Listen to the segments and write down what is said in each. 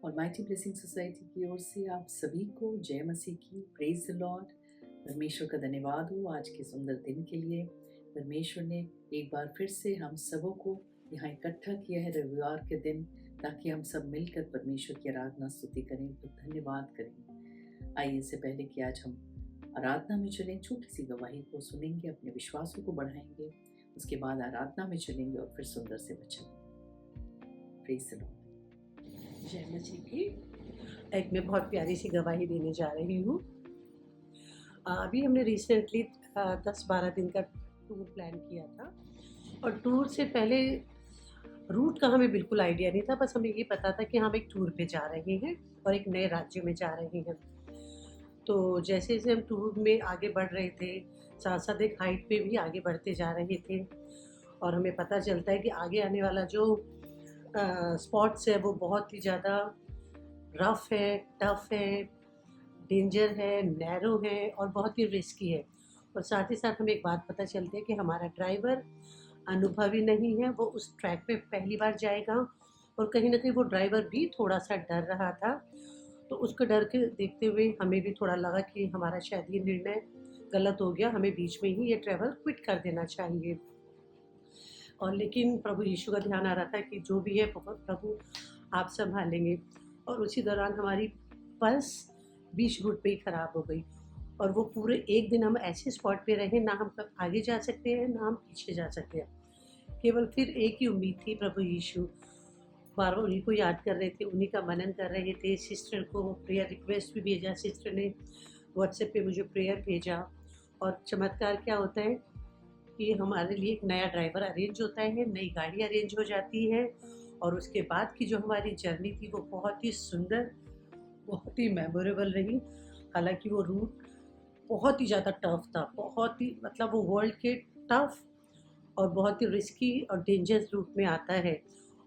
Almighty blessing society की ओर से आप सभी को जय मसीह की, प्रेज द लॉर्ड। परमेश्वर का धन्यवाद हो आज के सुंदर दिन के लिए। परमेश्वर ने एक बार फिर से हम सबों को यहाँ इकट्ठा किया है रविवार के दिन, ताकि हम सब मिलकर परमेश्वर की आराधना स्तुति करें, तो धन्यवाद करें। आइए, इससे पहले कि आज हम आराधना में चलें, छोटी सी गवाही को सुनेंगे, अपने विश्वासों को बढ़ाएंगे, उसके बाद आराधना में चलेंगे और फिर सुंदर से वचन। Praise the Lord. जय मसीह की। एक मैं बहुत प्यारी सी गवाही देने जा रही हूँ। अभी हमने रिसेंटली 10-12 दिन का टूर प्लान किया था, और टूर से पहले रूट का हमें बिल्कुल आइडिया नहीं था। बस हमें ये पता था कि हम एक टूर पे जा रहे हैं और एक नए राज्य में जा रहे हैं। तो जैसे जैसे हम टूर में आगे बढ़ रहे थे, साथ साथ एक हाइट पे भी आगे बढ़ते जा रहे थे, और हमें पता चलता है कि आगे आने वाला जो स्पॉट्स है वो बहुत ही ज़्यादा रफ है, टफ है, डेंजर है, नैरो है और बहुत ही रिस्की है। और साथ ही साथ हमें एक बात पता चलती है कि हमारा ड्राइवर अनुभवी नहीं है, वो उस ट्रैक पे पहली बार जाएगा, और कहीं ना कहीं वो ड्राइवर भी थोड़ा सा डर रहा था। तो उसको डर के देखते हुए हमें भी थोड़ा लगा कि हमारा शायद ये निर्णय गलत हो गया, हमें बीच में ही ये ट्रैवल क्विट कर देना चाहिए। और लेकिन प्रभु यीशु का ध्यान आ रहा था कि जो भी है प्रभु आप संभालेंगे। और उसी दौरान हमारी बस बीच रूट पे ही ख़राब हो गई, और वो पूरे एक दिन हम ऐसे स्पॉट पे रहे, ना हम कब आगे जा सकते हैं ना हम पीछे जा सकते हैं। केवल फिर एक ही उम्मीद थी, प्रभु यीशु। बार बार उन्हीं को याद कर रहे थे, उन्हीं का मनन कर रहे थे। सिस्टर को प्रेयर रिक्वेस्ट भी भेजा, सिस्टर ने व्हाट्सएप पे मुझे प्रेयर भेजा। और चमत्कार क्या होता है कि हमारे लिए एक नया ड्राइवर अरेंज होता है, नई गाड़ी अरेंज हो जाती है, और उसके बाद की जो हमारी जर्नी थी वो बहुत ही सुंदर, बहुत ही मेमोरेबल रही। हालांकि वो रूट बहुत ही ज़्यादा टफ था, बहुत ही मतलब वो वर्ल्ड के टफ और बहुत ही रिस्की और डेंजरस रूट में आता है।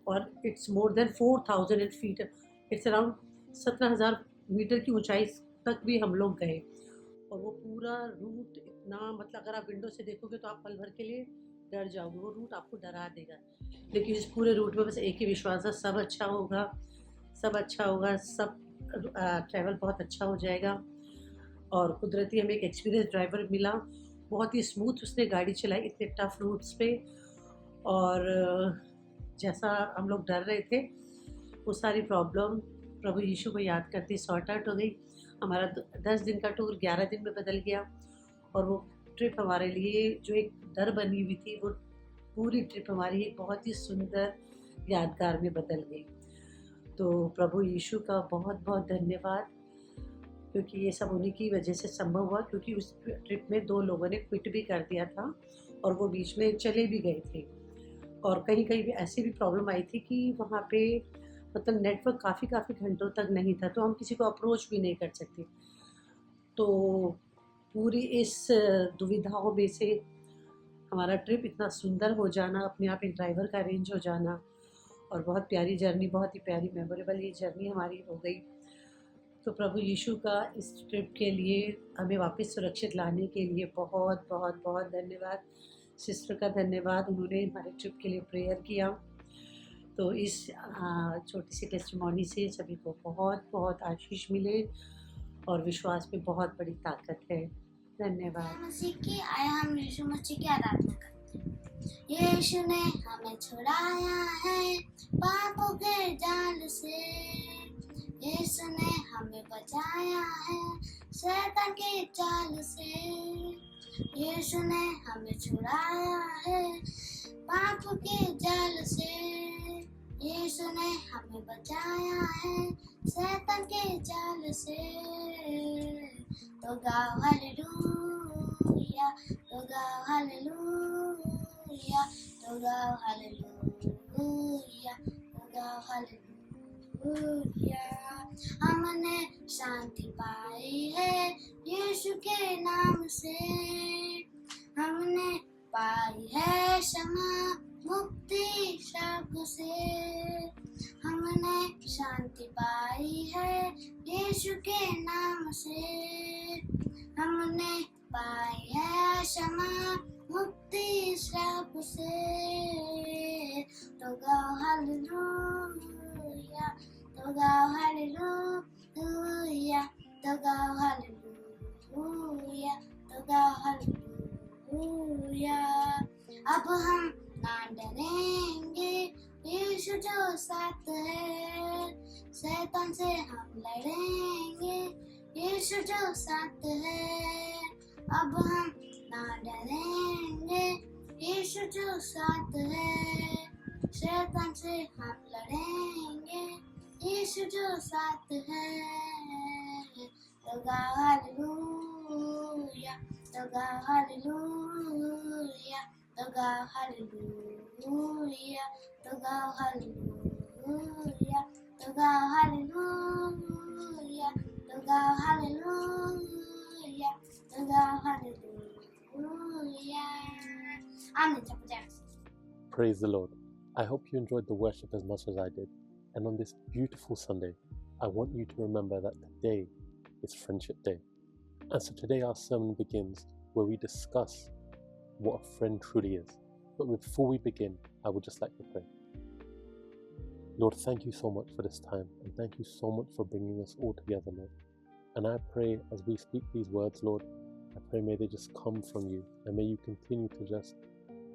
और it's more than 4000 feet, it's around 17,000 metre की ऊंचाई तक भी हम लोग गए। और वो पूरा रूट इतना, मतलब अगर आप विंडो से देखोगे तो आप पल भर के लिए डर जाओगे, वो रूट आपको डरा देगा। लेकिन इस पूरे रूट में बस एक ही विश्वास है, सब अच्छा होगा, सब अच्छा होगा, सब ट्रैवल बहुत अच्छा हो जाएगा। और कुदरती हमें एक एक्सपीरियंस ड्राइवर मिला, बहुत ही स्मूथ उसने गाड़ी चलाई इतने टफ रूट्स पे। और जैसा हम लोग डर रहे थे, वो सारी प्रॉब्लम प्रभु यीशु को याद करते सॉर्ट आउट हो गई। हमारा 10 दिन का टूर 11 दिन में बदल गया, और वो ट्रिप हमारे लिए जो एक डर बनी हुई थी, वो पूरी ट्रिप हमारी एक बहुत ही सुंदर यादगार में बदल गई। तो प्रभु यीशु का बहुत बहुत धन्यवाद, क्योंकि ये सब उन्हीं की वजह से संभव हुआ। क्योंकि उस ट्रिप में 2 लोगों ने क्विट भी कर दिया था, और वो बीच में चले भी गए थे। और कहीं कहीं भी ऐसी भी प्रॉब्लम आई थी कि वहाँ पे मतलब नेटवर्क काफ़ी घंटों तक नहीं था, तो हम किसी को अप्रोच भी नहीं कर सकते। तो पूरी इस दुविधाओं में से हमारा ट्रिप इतना सुंदर हो जाना, अपने आप एक ड्राइवर का अरेंज हो जाना, और बहुत प्यारी जर्नी, बहुत ही प्यारी मेमोरेबल ये जर्नी हमारी हो गई। तो प्रभु यीशु का इस ट्रिप के लिए हमें वापस सुरक्षित लाने के लिए बहुत बहुत बहुत धन्यवाद। सिस्टर का धन्यवाद, उन्होंने हमारे ट्रिप के लिए प्रेयर किया। तो इस छोटी सी टेस्टिमोनी से सभी को बहुत बहुत आशीष मिले, और विश्वास में बहुत बड़ी ताकत है। धन्यवाद। मसीह की आया, हम यीशु मसीह की आराधना करते हैं। यीशु ने हमें छुड़ाया है पापों के जाल से, यीशु ने हमें बचाया है शैतान के चाल से। यीशु ने हमें छुड़ाया है पापों के जाल से, यीशु ने हमें बचाया है शैतान के जाल से। तो गाओ हालेलुया, तो गाओ हालेलुया, तो गाओ हालेलुया, तो गाओ हालेलुया। हमने शांति पाई है यीशु के नाम से, हमने पाई है क्षमा मुक्ति शाप से। हमने शांति पाई है यीशु के नाम से, हमने पाई है क्षमा मुक्ति शाप से। तो गाओ हालेलुया, तो गाओ हालेलुया, तो गाओ हालेलुया, तो गाओ हालेलुया। अब हम ना डरेंगे, यीशु जो साथ है, शैतान से हम लड़ेंगे, यीशु जो साथ है। अब हम ना डरेंगे, यीशु जो साथ है, शैतान से हम लड़ेंगे, यीशु जो साथ है। तो गाओ हालेलुया, तो गाओ हालेलुया, तो गाओ हालेलुया, तो गाओ हालेलुया, तो गाओ हालेलुया, तो गाओ हालेलुया, तो गाओ hallelujah. Amen. Chapter Jackson. Praise the Lord. I hope you enjoyed the worship as much as I did. And on this beautiful Sunday, I want you to remember that today is Friendship Day. And so today our sermon begins where we discuss what a friend truly is. But before we begin, I would just like to pray. Lord, thank you so much for this time. And thank you so much for bringing us all together, Lord. And I pray as we speak these words, Lord, I pray may they just come from you. And may you continue to just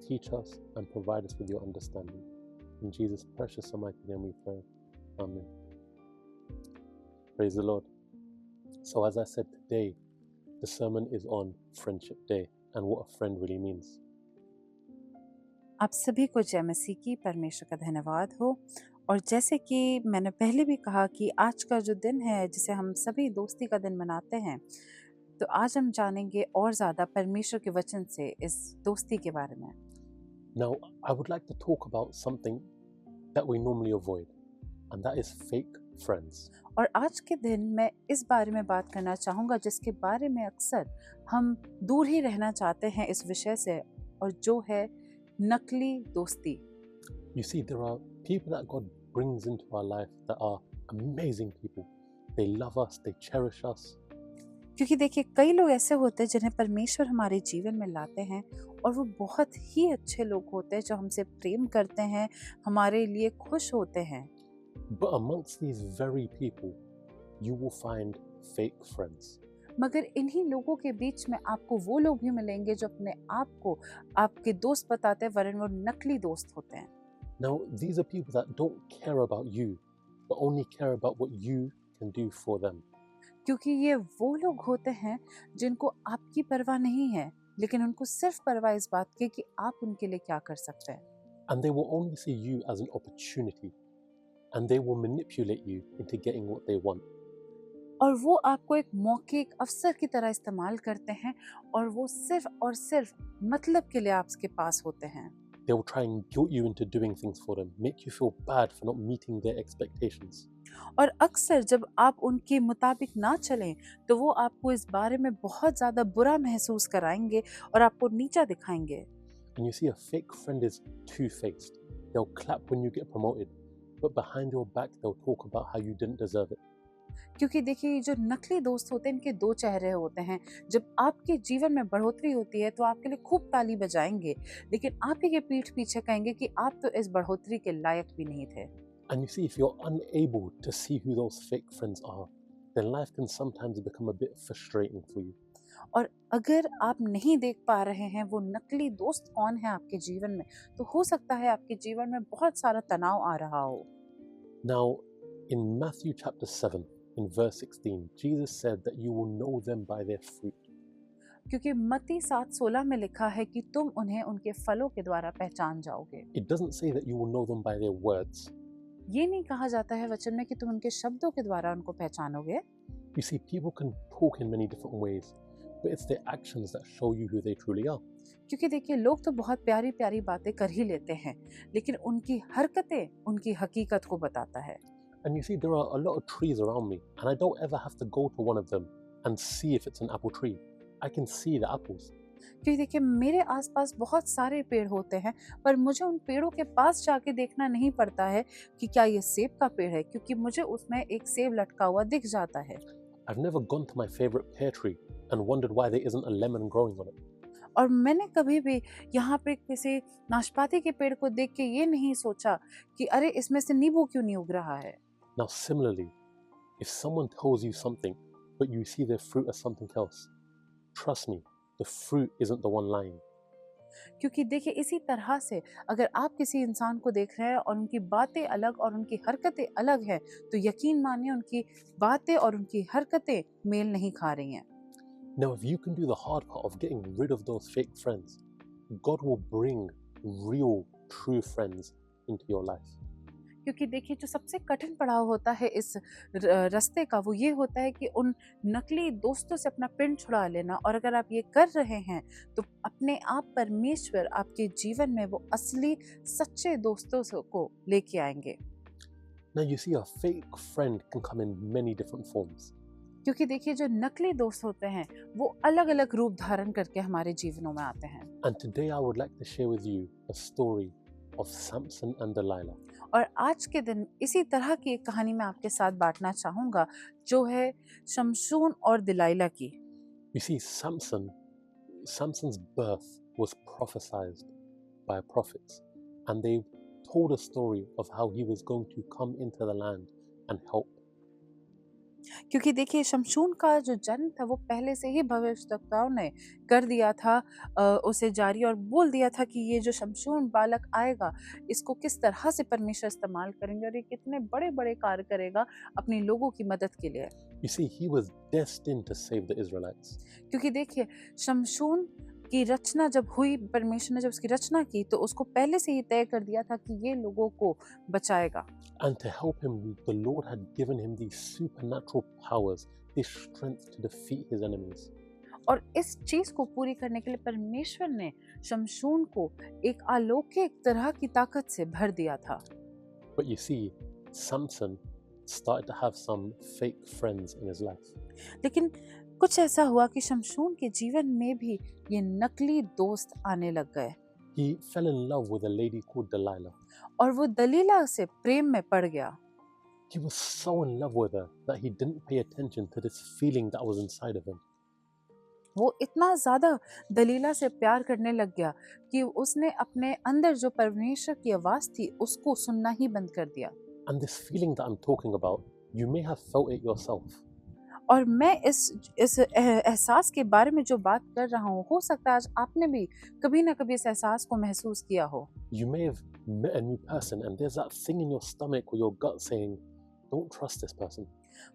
teach us and provide us with your understanding. In Jesus' precious and mighty name we pray. Amen. Praise the Lord. So as I said today, the sermon is on Friendship Day and what a friend really means. आप सभी को जय मसीह की परमेश्वर का धन्यवाद हो। और जैसे कि मैंने पहले भी कहा कि आज का जो दिन है जिसे हम सभी दोस्ती का दिन मनाते हैं, तो आज हम जानेंगे और ज़्यादा परमेश्वर के वचन से इस दोस्ती के बारे में। Now, I would like to talk about something that we normally avoid, and that is fake friends. और आज के दिन मैं इस बारे में बात करना चाहूँगा जिसके बारे में अक्सर हम दूर ही रहना चाहते हैं इस विषय से, और जो है नकली दोस्ती। You see, there are people that God brings into our life that are amazing people. They love us, they cherish us. क्योंकि देखिए कई लोग ऐसे होते हैं जिन्हें परमेश्वर हमारे जीवन में लाते हैं, और वो बहुत ही अच्छे लोग होते हैं जो हमसे प्रेम करते हैं, हमारे लिए खुश होते हैं। But amongst these very people, you will find fake friends. मगर इन्हीं लोगों के बीच में आपको वो लोग भी मिलेंगे जो अपने आप को आपके दोस्त बताते हैं, वरन वो नकली दोस्त होते हैं। Now, these are people that don't care about you, but only care about what you can do for them. क्योंकि ये वो लोग होते हैं जिनको आपकी परवाह नहीं है, लेकिन उनको सिर्फ परवाह इस बात की कि आप उनके लिए क्या कर सकते हैं। And they will only see you as an opportunity, and they will manipulate you into getting what they want. और वो आपको एक मौके, एक अवसर की तरह इस्तेमाल करते हैं, और वो सिर्फ और सिर्फ मतलब के लिए आपके पास होते हैं। They will try and guilt you into doing things for them, make you feel bad for not meeting their expectations. और अक्सर जब आप उनके मुताबिक ना चलें तो वो आपको इस बारे में बहुत ज़्यादा बुरा महसूस कराएंगे और आपको नीचा दिखाएंगे। And you see, a fake friend is two-faced. They'll clap when you get promoted, but behind your back they'll talk about how you didn't deserve it. क्योंकि देखिए ये जो नकली दोस्त होते हैं इनके दो चेहरे होते हैं। जब आपके जीवन में बढ़ोतरी होती है तो आपके लिए खूब ताली बजाएंगे, लेकिन आप ही के पीठ पीछे कहेंगे कि आप तो इस बढ़ोतरी के लायक भी नहीं थे। And you see, if you're unable to see who those fake friends are, then life can sometimes become a bit frustrating for you. और अगर आप नहीं देख पा रहे हैं वो नकली दोस्त कौन है आपके जीवन में, तो हो सकता है आपके जीवन में बहुत सारा तनाव आ रहा हो। Now, in Matthew chapter 7, in verse 16, Jesus said that you will know them by their fruit. क्योंकि मत्ती 7:16 में लिखा है कि तुम उन्हें उनके फलों के द्वारा पहचान जाओगे। It doesn't say that you will know them by their words. ये नहीं कहा जाता है वचन में कि तुम उनके शब्दों के द्वारा उनको पहचानोगे। You see, people can talk in many different ways, but it's their actions that show you who they truly are. क्योंकि देखिए लोग तो बहुत प्यारी प्यारी बातें कर ही लेते हैं, लेकिन उनकी हरकतें उनकी हकीकत को बताता है। And you see, there are a lot of trees around me, and I don't ever have to go to one of them and see if it's an apple tree. I can see the apples. क्योंकि देखिए मेरे आसपास बहुत सारे पेड़ होते हैं, पर मुझे उन पेड़ों के पास जाके देखना नहीं पड़ता है कि क्या ये सेब का पेड़ है, क्योंकि मुझे उसमें एक सेब लटका हुआ दिख जाता है। I've never gone to my favorite pear tree and wondered why there isn't a lemon growing on it. और मैंने कभी भी यहाँ पे किसी नाशपाती के पेड़ को देख के ये नहीं सोचा कि अरे इसमें से नींबू क्यों नहीं उग रहा है। Now, similarly, if someone tells you something, but you see their fruit as something else, trust me, the fruit isn't the one lying. क्योंकि देखिए इसी तरह से अगर आप किसी इंसान को देख रहे हैं और उनकी बातें अलग और उनकी हरकतें अलग हैं, तो यकीन मानिए उनकी बातें और उनकी हरकतें मेल नहीं खा रही हैं। Now, if you can do the hard part of getting rid of those fake friends, God will bring real, true friends into your life. क्योंकि देखिए जो सबसे कठिन पड़ाव होता है इस रास्ते का वो ये होता है कि उन नकली दोस्तों से अपना पिन छुड़ा लेना, और अगर आप ये कर रहे हैं तो अपने आप परमेश्वर आपके जीवन में वो असली सच्चे दोस्तों को लेके आएंगे। Now, you see, a fake friend can come in many different forms. क्योंकि देखिए जो नकली दोस्त होते हैं वो अलग अलग रूप धारण करके हमारे जीवनों में आते हैं। And today I would like to share with you a story of Samson and Delilah. और आज के दिन इसी तरह की एक कहानी मैं आपके साथ बांटना चाहूँगा जो है शमशून और दिलाइला की। You see, Samson's birth was prophesied by prophets, and they told a story of how he was going to come into the land and help. क्योंकि देखिए शमशून का जो जन्म था वो पहले से ही भविष्यवक्ताओं ने कर दिया था उसे जारी, और बोल दिया था कि ये जो शमशून बालक आएगा इसको किस तरह से परमेश्वर इस्तेमाल करेंगे और ये कितने बड़े बड़े कार्य करेगा अपने लोगों की मदद के लिए। You see, he was destined to save the Israelites. क्योंकि देखिए शमशून की रचना जब हुई, परमेश्वर ने जब उसकी रचना की तो उसको पहले से ही तय कर दिया था कि ये लोगों को बचाएगा। And to help him, the Lord had given him these supernatural powers, this strength to defeat his enemies. और इस चीज को पूरी करने के लिए परमेश्वर ने शमशून को एक अलौकिक तरह की ताकत से भर दिया था। But you see, Samson started to have some fake friends in his life. लेकिन कुछ ऐसा हुआ कि शमशून के जीवन में भी ये नकली दोस्त आने लग गए। He fell in love with a lady called Delilah. और वो दलीला से प्रेम में पड़ गया। He was so in love with her that he didn't pay attention to this feeling that was inside of him. वो इतना ज्यादा दलीला से प्यार करने लग गया कि उसने अपने अंदर जो परमेश्वर की आवाज थी उसको सुनना ही बंद कर दिया। And this feeling that I'm talking about, you may have felt it yourself. और मैं इस एहसास के बारे में जो बात कर रहा हूँ, हो सकता है आज आपने भी कभी ना कभी इस एहसास को महसूस किया हो। You may have met a new person and there's that thing in your stomach or your gut saying, don't trust this person.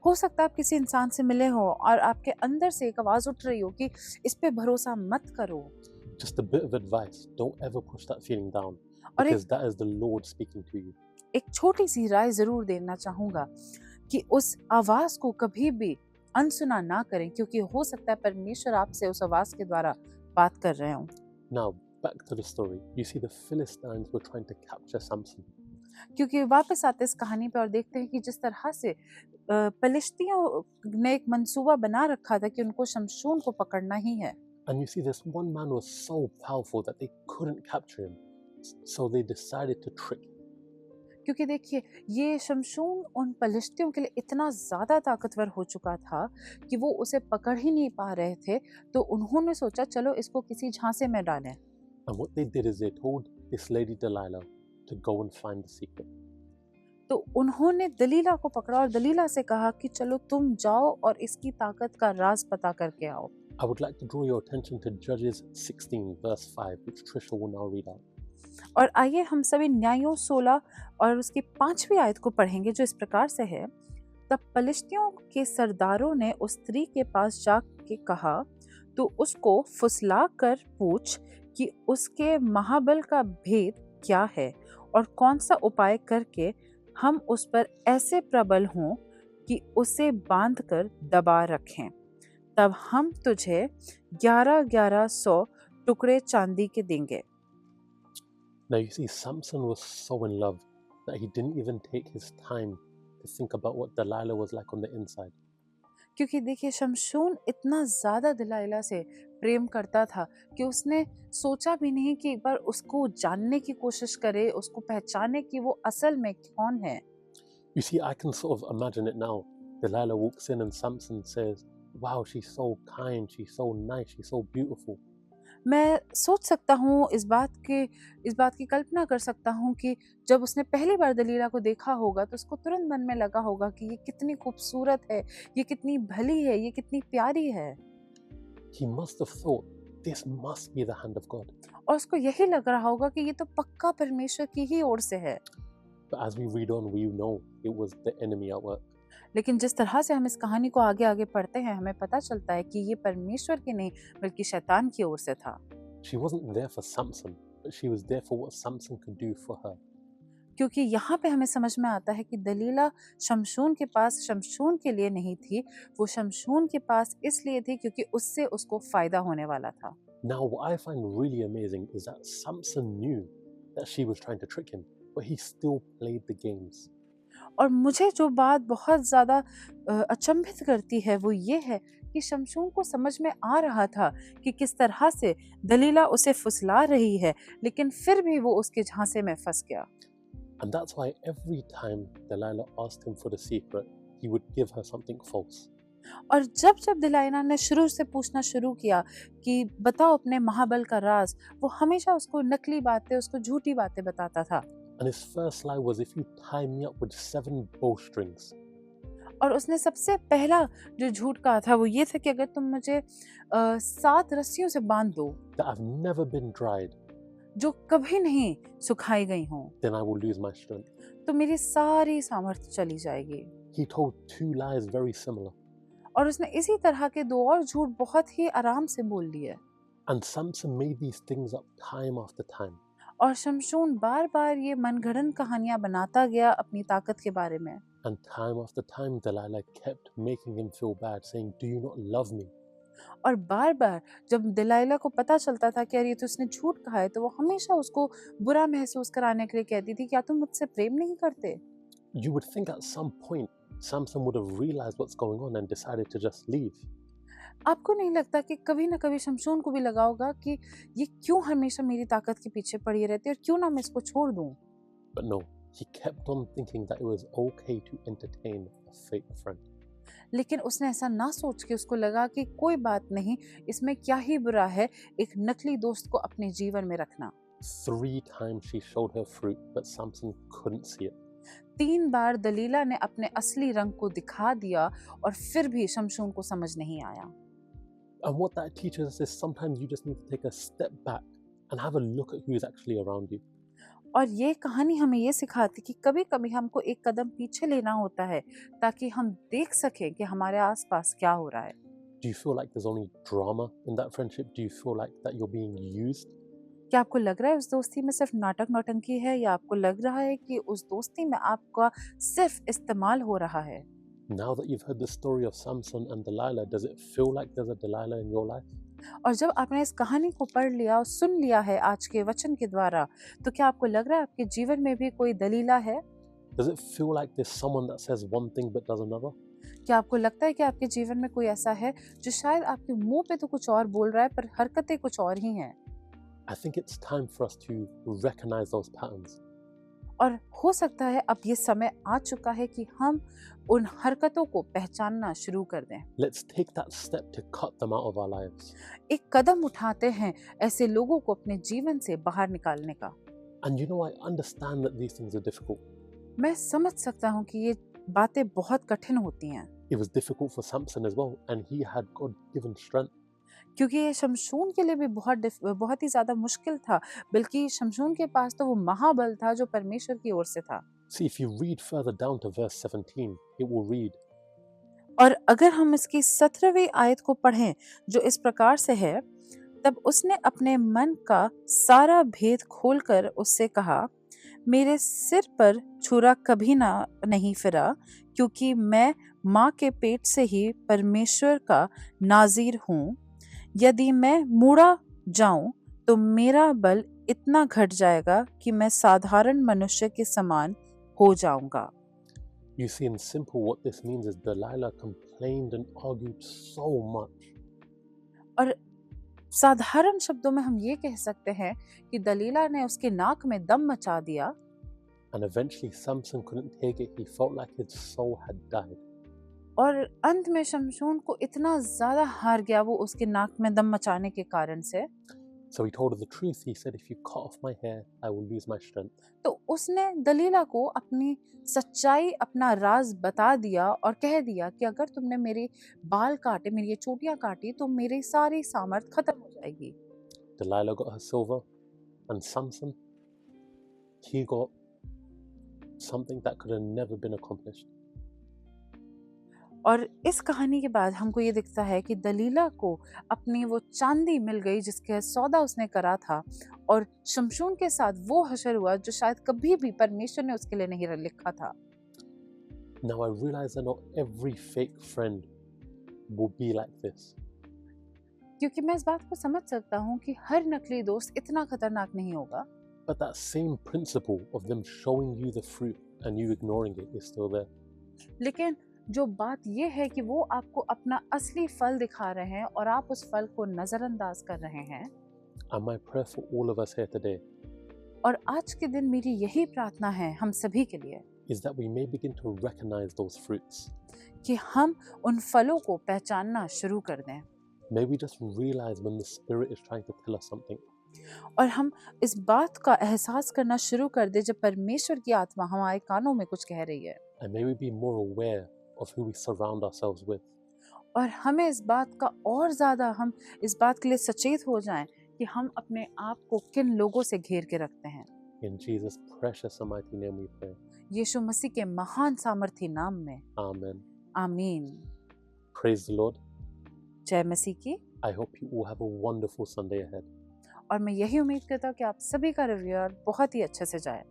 हो सकता है आप किसी इंसान से मिले हो और आपके अंदर से एक आवाज उठ रही हो कि इस पे भरोसा मत करो। Just a bit of advice, don't ever push that feeling down, और because that is the Lord speaking to you. एक छोटी सी राय जरूर देना चाहूंगा कि उस आवाज को कभी भी अनसुना ना करें, क्योंकि हो सकता है परमेश्वर आपसे उस आवाज के द्वारा बात कर रहे हो। Now, back to the story. You see, the Philistines were trying to capture Samson. क्योंकि वापस आते इस कहानी पे और देखते हैं कि जिस तरह से पलिश्तियों ने एक मंसूबा बना रखा था कि उनको शमशून को पकड़ना ही है। And you see, this one man was so powerful that they couldn't capture him. So they decided to trick him. क्योंकि देखिए ये शमशून उन पलिश्तियों के लिए इतना ज़्यादा ताकतवर हो चुका था कि वो उसे पकड़ ही नहीं पा रहे थे, तो उन्होंने सोचा चलो इसको किसी झांसे में डालें। And what they did is they told this lady Delilah to go and find the secret. तो उन्होंने दलीला को पकड़ा और दलीला से कहा कि चलो तुम जाओ और इसकी ताकत का राज पता करके आओ। I would like to draw your attention to Judges 16 verse 5, which Trisha will now read out. और आइए हम सभी न्यायों 16 और उसकी 5वीं आयत को पढ़ेंगे, जो इस प्रकार से है। तब पलिश्तियों के सरदारों ने उस स्त्री के पास जाके कहा, तो उसको फुसला कर पूछ कि उसके महाबल का भेद क्या है और कौन सा उपाय करके हम उस पर ऐसे प्रबल हों कि उसे बांध कर दबा रखें, तब हम तुझे 1100 टुकड़े चांदी के देंगे। Now you see, Samson was so in love that he didn't even take his time to think about what Delilah was like on the inside. क्योंकि देखिए शमशून इतना ज़्यादा दलीला से प्रेम करता था कि उसने सोचा भी नहीं कि एक बार उसको जानने की कोशिश करे, उसको पहचाने कि वो असल में कौन है। You see, I can sort of imagine it now. Delilah walks in and Samson says, wow, she's so kind, she's so nice, she's so beautiful. मैं सोच सकता हूँ इस बात की कल्पना कर सकता हूँ कि जब उसने पहली बार दलीला को देखा होगा तो उसको तुरंत मन में लगा होगा कि ये कितनी खूबसूरत है, ये कितनी भली है, ये कितनी प्यारी है। He must have thought, this must be the hand of God. और उसको यही लग रहा होगा कि ये तो पक्का परमेश्वर की ही ओर से है। But as we read on, we know it was the enemy at work. लेकिन जिस तरह से हम इस कहानी को आगे आगे पढ़ते हैं, हमें पता चलता है कि ये परमेश्वर की नहीं बल्कि शैतान की ओर से था। She wasn't there for Samson, but she was there for what Samson could do for her. क्योंकि यहाँ पे हमें समझ में आता है कि दलीला शमशून के पास शमशून के लिए नहीं थी, वो शमशून के पास इसलिए थी क्योंकि उससे उसको फायदा होने वाला था। Now, what I find really amazing is that Samson knew that she was trying to trick him, but he still played the games. और मुझे जो बात बहुत ज़्यादा अचंभित करती है वो ये है कि शमशून को समझ में आ रहा था कि किस तरह से दलीला उसे फुसला रही है, लेकिन फिर भी वो उसके झांसे में फंस गया। And that's why every time Delilah asked him for the secret, he would give her something false. और जब जब दलाइला ने शुरू से पूछना शुरू किया कि बताओ अपने महाबल का राज, वो हमेशा उसको नकली बातें, उसको झूठी बातें बताता था। And his first lie was, if you tie me up with 7 bowstrings. और उसने सबसे पहला जो झूठ कहा था वो ये था कि अगर तुम मुझे 7 रस्सियों से बांध दो that have never been dried, जो कभी नहीं सुखाई गई हों, then I will lose my strength. तो मेरी सारी सामर्थ्य चली जाएगी। He told 2 lies very similar. और उसने इसी तरह के 2 और झूठ बहुत ही आराम से बोल लिए। And Samson made these things up time after time. और शमशून बार बार ये मनगढ़ंत कहानियां बनाता गया अपनी ताकत के बारे में। And time after time, Delilah kept making him feel bad, saying, do you not love me? और बार बार जब दलाइला को पता चलता था कि यार ये तो उसने झूठ कहा है, तो वो हमेशा उसको बुरा महसूस कराने के लिए कहती थी, क्या तुम मुझसे प्रेम नहीं करते? You would think at some point Samson would have realized what's going on and decided to just leave. आपको नहीं लगता कि कभी ना कभी शमशून को भी लगा होगा कि ये क्यों हमेशा मेरी ताकत के पीछे पड़ी रहती है और क्यों ना मैं इसको छोड़ दूं? But no, he kept on thinking that it was okay to entertain a fake friend. लेकिन उसने ऐसा ना सोच के उसको लगा कि कोई बात नहीं, इसमें क्या ही बुरा है एक नकली दोस्त को अपने जीवन में रखना। 3 times she showed her fruit, but Samson couldn't see it. 3 बार दलीला ने अपने असली रंग को दिखा दिया और फिर भी शमशून को समझ नहीं आया। And what that teaches us is sometimes you just need to take a step back and have a look at who is actually around you. और ये कहानी हमें ये सिखाती कि कभी कभी हमको एक कदम पीछे लेना होता है ताकि हम देख सकें कि हमारे आसपास क्या हो रहा है। Do you feel like there's only drama in that friendship? Do you feel like that you're being used? क्या आपको लग रहा है उस दोस्ती में सिर्फ नाटक नौटंकी है, या आपको लग रहा है कि उस दोस्ती में आपका सिर्फ इस्तेमाल हो रहा है? Now that you've heard the story of Samson and Delilah, does it feel like there's a Delilah in your life? और जब आपने इस कहानी को पढ़ लिया और सुन लिया है आज के वचन के द्वारा, तो क्या आपको लग रहा है आपके जीवन में भी कोई दलीला है? Does it feel like there's someone that says one thing but does another? क्या आपको लगता है कि आपके जीवन में कोई ऐसा है जो शायद आपके मुंह पे तो कुछ और बोल रहा है पर हरकतें कुछ और ही हैं? I think it's time for us to recognize those patterns. और हो सकता है अब ये समय आ चुका है कि हम उन हरकतों को पहचानना शुरू कर दें। Let's take that step to cut them out of our lives. एक कदम उठाते हैं ऐसे लोगों को अपने जीवन से बाहर निकालने का। And you know, I understand that these things are difficult. मैं समझ सकता हूँ कि ये बातें बहुत कठिन होती हैं, It was difficult for Samson as well, and he had God-given strength. क्योंकि ये शमशून के लिए भी बहुत ही ज़्यादा मुश्किल था, बल्कि शमशून के पास तो वो महाबल था जो परमेश्वर की ओर से था। See, if you read further down to verse 17, it will read, और अगर हम इसकी 17वीं आयत को पढ़ें जो इस प्रकार से है, तब उसने अपने मन का सारा भेद खोलकर उससे कहा, मेरे सिर पर छुरा कभी नहीं फिरा, क्योंकि मैं माँ के पेट से ही परमेश्वर का नाज़ीर हूँ। यदि मैं मूड़ा जाऊं तो मेरा बल इतना घट जाएगा कि मैं साधारण मनुष्य के समान हो जाऊंगा। you see, in simple, what this means is Delilah complained and argued so much. और साधारण शब्दों में हम ये कह सकते हैं कि दलीला ने उसके नाक में दम मचा दिया। And eventually Samson couldn't take it. He felt like his soul had died. और अंत में शमशून को इतना ज्यादा हार गया वो उसके नाक में दम मचाने के कारण से। So he told her the truth. He said, if you cut off my hair, I will lose my strength. तो उसने दलीला को अपनी सच्चाई, अपना राज बता दिया और कह दिया कि अगर तुमने मेरे बाल काटे, मेरी ये चोटियां काटी, तो मेरी सारी सामर्थ खत्म हो जाएगी। Delilah got her silver, and Samson, he got something that could have never been accomplished. और इस कहानी के बाद हमको ये दिखता है कि दलीला को अपनी वो चांदी मिल गई जिसके सौदा उसने करा था, और शमशून के साथ वो हशर हुआ जो शायद कभी भी परमेश्वर ने उसके लिए नहीं लिखा था। Now I realize that not every fake friend will be like this. क्योंकि मैं इस बात को समझ सकता हूँ कि हर नकली दोस्त इतना खतरनाक नहीं होगा, But that same principle of them showing you the fruit and you ignoring it is still there. लेकिन जो बात ये है कि वो आपको अपना असली फल दिखा रहे हैं और आप उस फल को नजरअंदाज कर रहे हैं। And my prayer for all of us here today और आज के दिन मेरी यही प्रार्थना है हम सभी के लिए is that we may begin to recognize those fruits. कि हम उन फलों को पहचानना शुरू कर दें, May we just realize when the Spirit is trying to tell us something. और हम इस बात का एहसास करना शुरू कर दें जब परमेश्वर की आत्मा हमारे कानों में कुछ कह रही है। And may we be more aware of who we surround ourselves with. और हमें इस बात का और ज़्यादा हम इस बात के लिए सचेत हो जाएं कि हम अपने आप को किन लोगों से घेर के रखते हैं। In Jesus' precious and mighty name we pray. यीशु मसीह के महान सामर्थी नाम में Amen. आमीन। Praise the Lord. जय मसीह की। I hope you all have a wonderful Sunday ahead. और मैं यही उम्मीद करता हूँ कि आप सभी का रविवार बहुत ही अच्छे से जाए।